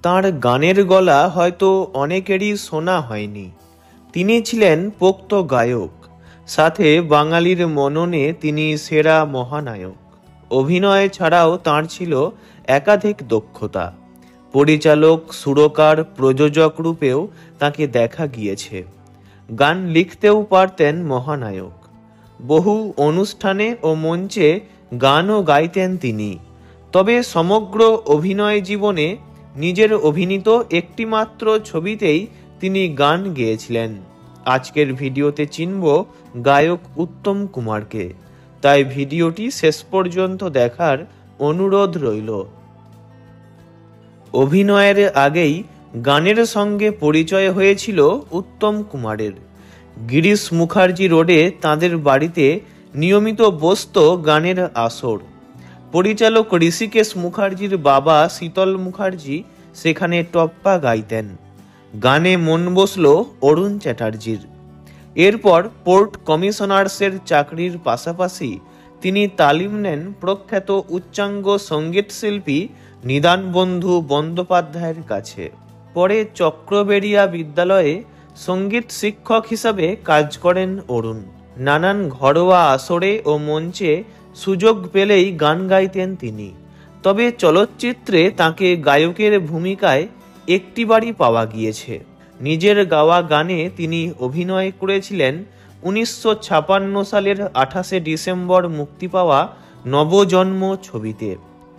তাঁর গানের গলা হয়তো অনেকেরই শোনা হয়নি। তিনি ছিলেন পোক্ত গায়ক, সাথে বাঙালির মননে তিনি সেরা মহানায়ক। অভিনয় ছাড়াও তাঁর ছিল একাধিক দক্ষতা। পরিচালক, সুরকার, প্রযোজক রূপেও তাকে দেখা গিয়েছে। গান লিখতেও পারতেন মহানায়ক। বহু অনুষ্ঠানে ও মঞ্চে গানও গাইতেন তিনি। তবে সমগ্র অভিনয় জীবনে নিজের অভিনীত একটিমাত্র ছবিতেই তিনি গান গেয়েছিলেন। আজকের ভিডিওতে চিনব গায়ক উত্তম কুমারকে, তাই ভিডিওটি শেষ পর্যন্ত দেখার অনুরোধ রইল। অভিনয়ের আগেই গানের সঙ্গে পরিচয় হয়েছিল উত্তম কুমারের। গিরিশ মুখার্জি রোডে তাঁদের বাড়িতে নিয়মিত বসত গানের আসর। পরিচালক ঋষিকেশ মুখার্জির বাবা শীতল মুখার্জি সেখানে টপ্পা গাইতেন। গানে মন বসল অরুণ চ্যাটার্জির। এরপর পোর্ট কমিশনার্সের চাকরির পাশাপাশি তিনি তালিম নেন প্রখ্যাত উচ্চাঙ্গ সঙ্গীত শিল্পী নিদান বন্ধু বন্দ্যোপাধ্যায়ের কাছে। পরে চক্রবেড়িয়া বিদ্যালয়ে সঙ্গীত শিক্ষক হিসাবে কাজ করেন অরুণ। নানান ঘরোয়া আসরে ও মঞ্চে সুযোগ পেলেই গান গাইতেন তিনি। তবে চলচ্চিত্রে তাকে গায়কের ভূমিকায় একটিবারই পাওয়া গিয়েছে। নিজের গাওয়া গানে তিনি অভিনয় করেছিলেন 1956 সালের 28শে ডিসেম্বর মুক্তি পাওয়া নবজন্ম ছবিতে।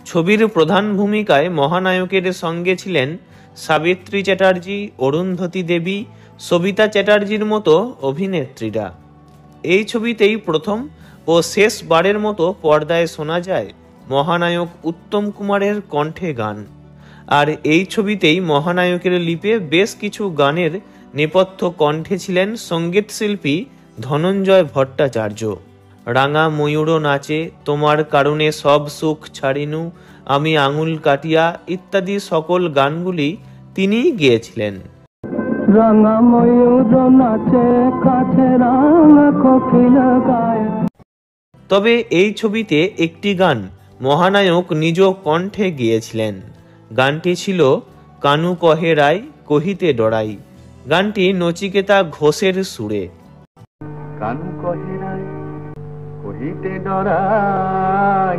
ছবির প্রধান ভূমিকায় মহানায়কের সঙ্গে ছিলেন সাবিত্রী চ্যাটার্জি, অরুন্ধতী দেবী, সবিতা চ্যাটার্জির মতো অভিনেত্রীরা। এই ছবিতেই প্রথম ও শেষবারের মতো পর্দায় শোনা যায় মহানায়ক উত্তম কুমারের কণ্ঠে গান। আর এই ছবিতেই মহানায়কের লিপে বেশ কিছু গানের নেপথ্য কণ্ঠে ছিলেন সঙ্গীত শিল্পী ধনঞ্জয় ভট্টাচার্য। রাঙা ময়ূর নাচে, তোমার কারণে সব সুখ ছাড়িনু, আমি আঙুল কাটিয়া ইত্যাদি সকল গানগুলি তিনিই গেয়েছিলেন। তবে এই ছবিতে একটি গান মহানায়ক নিজ কণ্ঠে গেয়েছিলেন। গানটি ছিল কানু কহে রাই কহিতে ডরাই। গানটি নচিকেতা ঘোষের সুরে। কানু কহে রাই কহিতে ডরাই,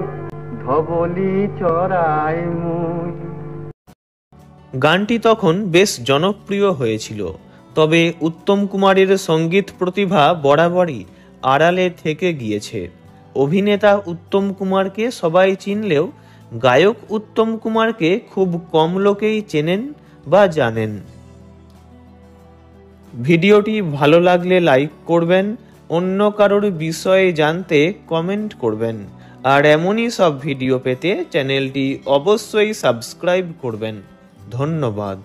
ধবলি চড়াই মুই। গানটি তখন বেশ জনপ্রিয় হয়েছিল। তবে উত্তম কুমারের সঙ্গীত প্রতিভা বরাবরই আড়ালে থেকে গিয়েছে। অভিনেতা উত্তম কুমারকে সবাই চিনলেও গায়ক উত্তম কুমারকে খুব কম লোকেই চেনেন বা জানেন। ভিডিওটি ভালো লাগলে লাইক করবেন, অন্য কারোর বিষয়ে জানতে কমেন্ট করবেন, আর এমনই সব ভিডিও পেতে চ্যানেলটি অবশ্যই সাবস্ক্রাইব করবেন। ধন্যবাদ।